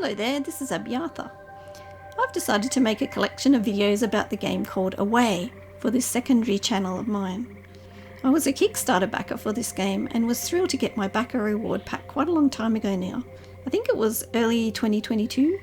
Hello there, this is Abiatha. I've decided to make a collection of videos about the game called Away for this secondary channel of mine. I was a Kickstarter backer for this game and was thrilled to get my backer reward pack quite a long time ago now. I think it was early 2022.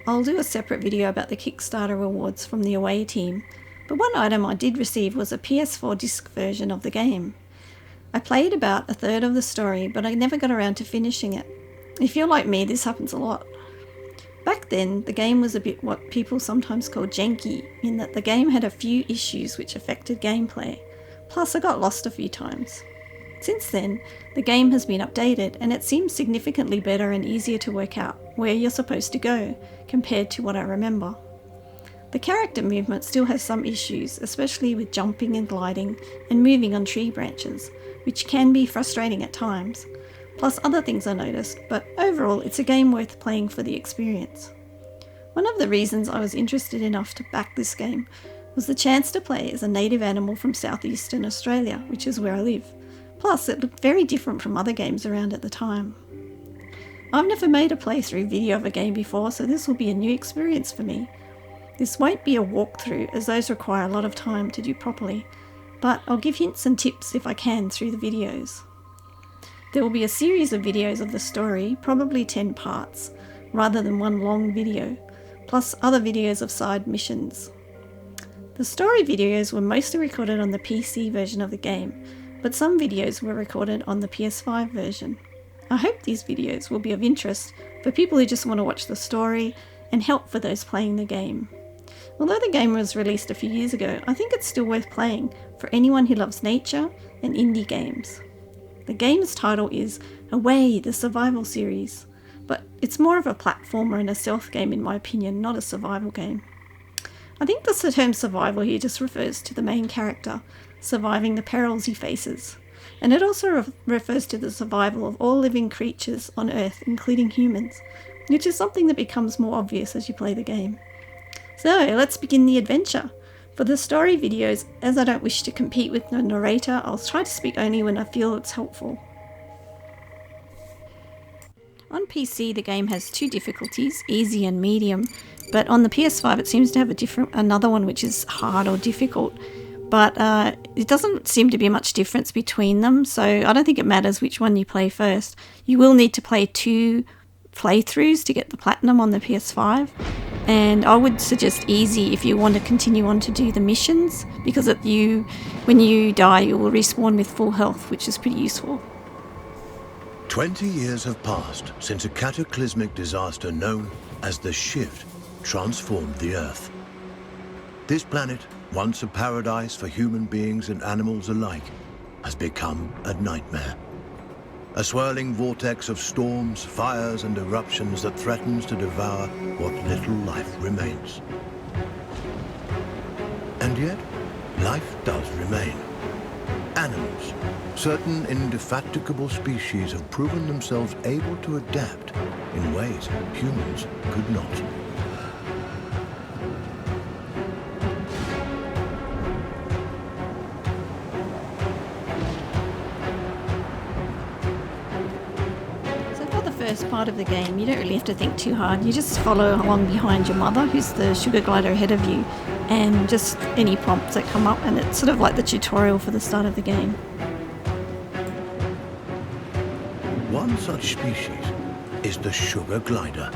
I'll do a separate video about the Kickstarter rewards from the Away team, but one item I did receive was a PS4 disc version of the game. I played about a third of the story, but I never got around to finishing it. If you're like me, this happens a lot. Back then, the game was a bit what people sometimes call janky, in that the game had a few issues which affected gameplay. Plus, I got lost a few times. Since then, the game has been updated and it seems significantly better and easier to work out where you're supposed to go compared to what I remember. The character movement still has some issues, especially with jumping and gliding and moving on tree branches, which can be frustrating at times. Plus other things I noticed, but overall it's a game worth playing for the experience. One of the reasons I was interested enough to back this game was the chance to play as a native animal from southeastern Australia, which is where I live. Plus it looked very different from other games around at the time. I've never made a playthrough video of a game before, so this will be a new experience for me. This won't be a walkthrough, as those require a lot of time to do properly, but I'll give hints and tips if I can through the videos. There will be a series of videos of the story, probably 10 parts, rather than one long video, plus other videos of side missions. The story videos were mostly recorded on the PC version of the game, but some videos were recorded on the PS5 version. I hope these videos will be of interest for people who just want to watch the story and help for those playing the game. Although the game was released a few years ago, I think it's still worth playing for anyone who loves nature and indie games. The game's title is Away, the Survival Series, but it's more of a platformer and a stealth game in my opinion, not a survival game. I think the term survival here just refers to the main character surviving the perils he faces, and it also refers to the survival of all living creatures on Earth, including humans, which is something that becomes more obvious as you play the game. So let's begin the adventure. For the story videos, as I don't wish to compete with the narrator, I'll try to speak only when I feel it's helpful. On PC, the game has two difficulties, easy and medium, but on the PS5 it seems to have another one which is hard or difficult, but it doesn't seem to be much difference between them, so I don't think it matters which one you play first. You will need to play 2 playthroughs to get the platinum on the PS5. And I would suggest easy if you want to continue on to do the missions, because when you die you will respawn with full health, which is pretty useful. 20 years have passed since a cataclysmic disaster known as the Shift transformed the Earth. This planet, once a paradise for human beings and animals alike, has become a nightmare. A swirling vortex of storms, fires and eruptions that threatens to devour what little life remains. And yet, life does remain. Animals, certain indefatigable species have proven themselves able to adapt in ways humans could not. First part of the game, you don't really have to think too hard. You just follow along behind your mother, who's the sugar glider ahead of you, and just any prompts that come up, and it's sort of like the tutorial for the start of the game. One such species is the sugar glider,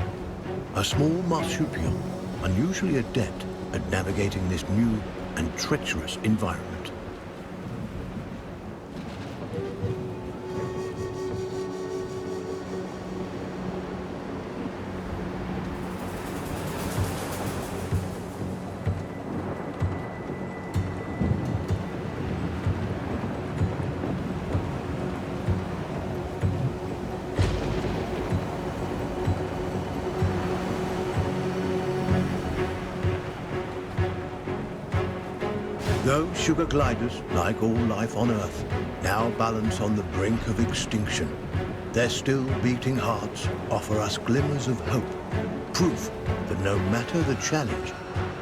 a small marsupial unusually adept at navigating this new and treacherous environment. Though sugar gliders, like all life on Earth, now balance on the brink of extinction, their still beating hearts offer us glimmers of hope, proof that no matter the challenge,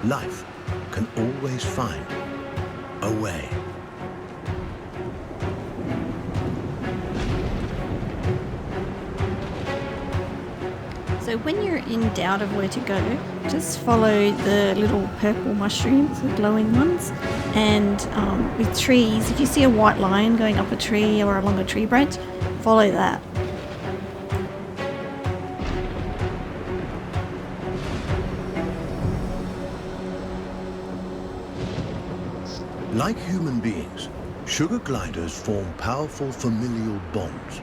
life can always find a way. So when you're in doubt of where to go, just follow the little purple mushrooms, the glowing ones. And with trees, if you see a white line going up a tree or along a tree branch, follow that. Like human beings, sugar gliders form powerful familial bonds.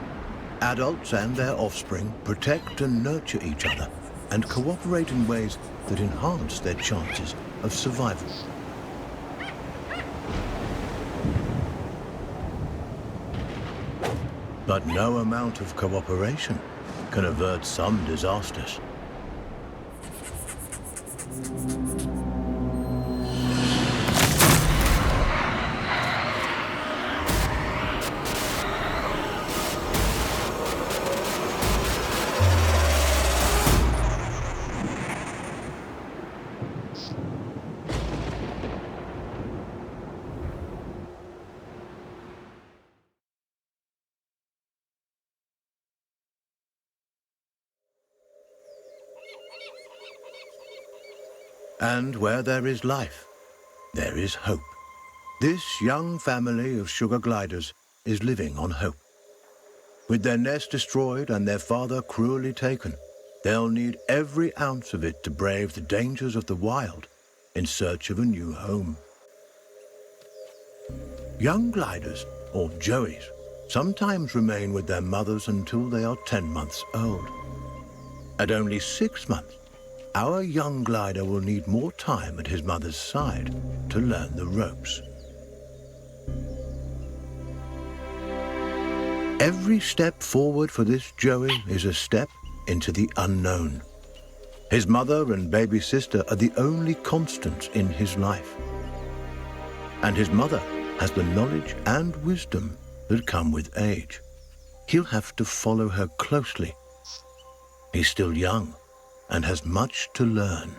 Adults and their offspring protect and nurture each other and cooperate in ways that enhance their chances of survival. But no amount of cooperation can avert some disasters. And where there is life, there is hope. This young family of sugar gliders is living on hope. With their nest destroyed and their father cruelly taken, they'll need every ounce of it to brave the dangers of the wild in search of a new home. Young gliders, or joeys, sometimes remain with their mothers until they are 10 months old. At only 6 months, our young glider will need more time at his mother's side to learn the ropes. Every step forward for this joey is a step into the unknown. His mother and baby sister are the only constants in his life. And his mother has the knowledge and wisdom that come with age. He'll have to follow her closely. He's still young and has much to learn.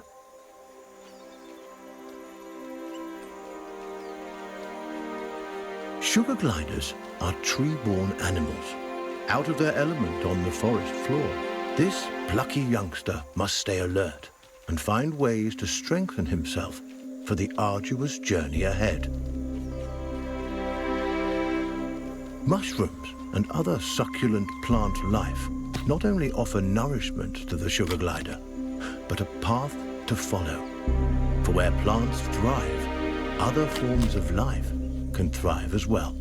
Sugar gliders are tree-born animals. Out of their element on the forest floor, this plucky youngster must stay alert and find ways to strengthen himself for the arduous journey ahead. Mushrooms and other succulent plant life not only offer nourishment to the sugar glider, but a path to follow. For where plants thrive, other forms of life can thrive as well.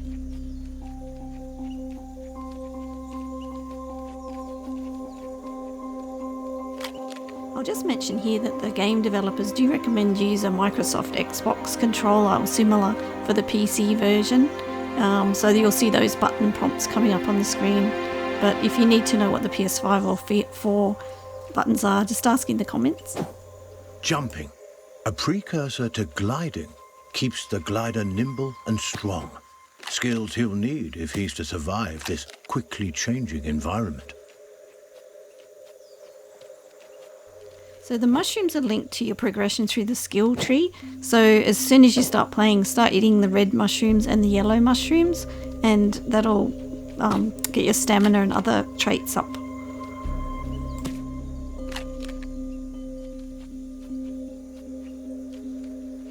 I'll just mention here that the game developers do recommend use a Microsoft Xbox controller or similar for the PC version, so that you'll see those button prompts coming up on the screen. But if you need to know what the PS5 or PS4 buttons are, just ask in the comments. Jumping, a precursor to gliding, keeps the glider nimble and strong. Skills he'll need if he's to survive this quickly changing environment. So the mushrooms are linked to your progression through the skill tree. So as soon as you start playing, start eating the red mushrooms and the yellow mushrooms, and that'll get your stamina and other traits up.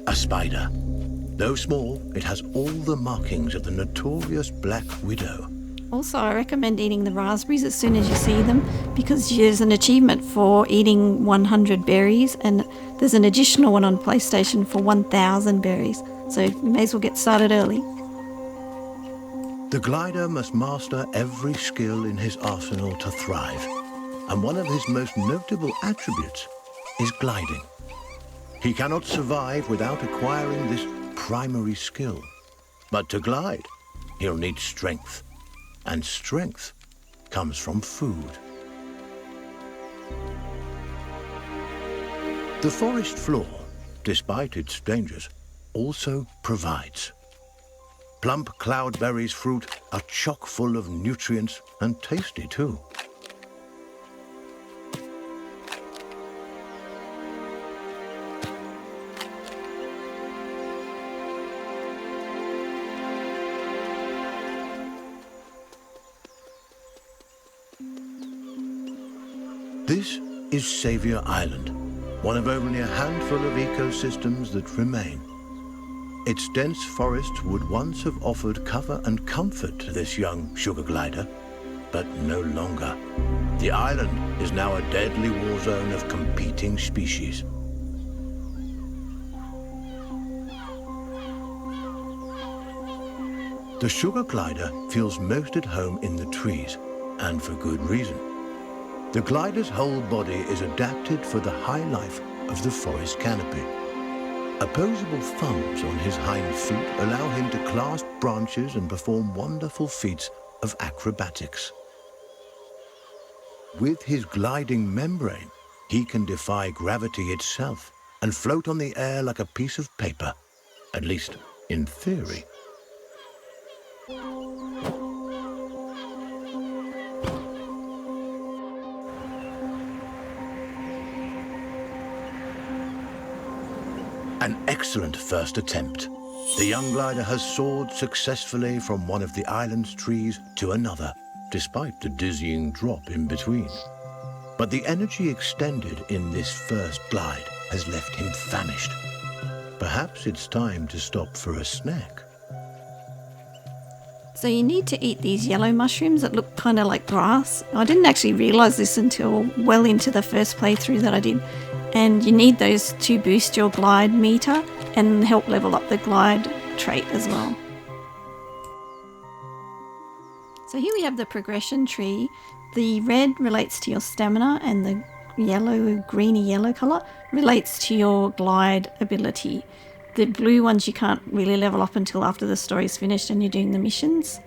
A spider. Though small, it has all the markings of the notorious Black Widow. Also, I recommend eating the raspberries as soon as you see them, because there's an achievement for eating 100 berries, and there's an additional one on PlayStation for 1,000 berries. So you may as well get started early. The glider must master every skill in his arsenal to thrive, and one of his most notable attributes is gliding. He cannot survive without acquiring this primary skill. But to glide, he'll need strength, and strength comes from food. The forest floor, despite its dangers, also provides. Plump cloudberries fruit are chock full of nutrients and tasty too. This is Saviour Island, one of only a handful of ecosystems that remain. Its dense forests would once have offered cover and comfort to this young sugar glider, but no longer. The island is now a deadly war zone of competing species. The sugar glider feels most at home in the trees, and for good reason. The glider's whole body is adapted for the high life of the forest canopy. Opposable thumbs on his hind feet allow him to clasp branches and perform wonderful feats of acrobatics. With his gliding membrane, he can defy gravity itself and float on the air like a piece of paper, at least in theory. An excellent first attempt. The young glider has soared successfully from one of the island's trees to another, despite the dizzying drop in between. But the energy extended in this first glide has left him famished. Perhaps it's time to stop for a snack. So you need to eat these yellow mushrooms that look kind of like grass. I didn't actually realise this until well into the first playthrough that I did. And you need those to boost your glide meter and help level up the glide trait as well. So here we have the progression tree. The red relates to your stamina and the yellow, greeny yellow colour relates to your glide ability. The blue ones you can't really level up until after the story's finished and you're doing the missions.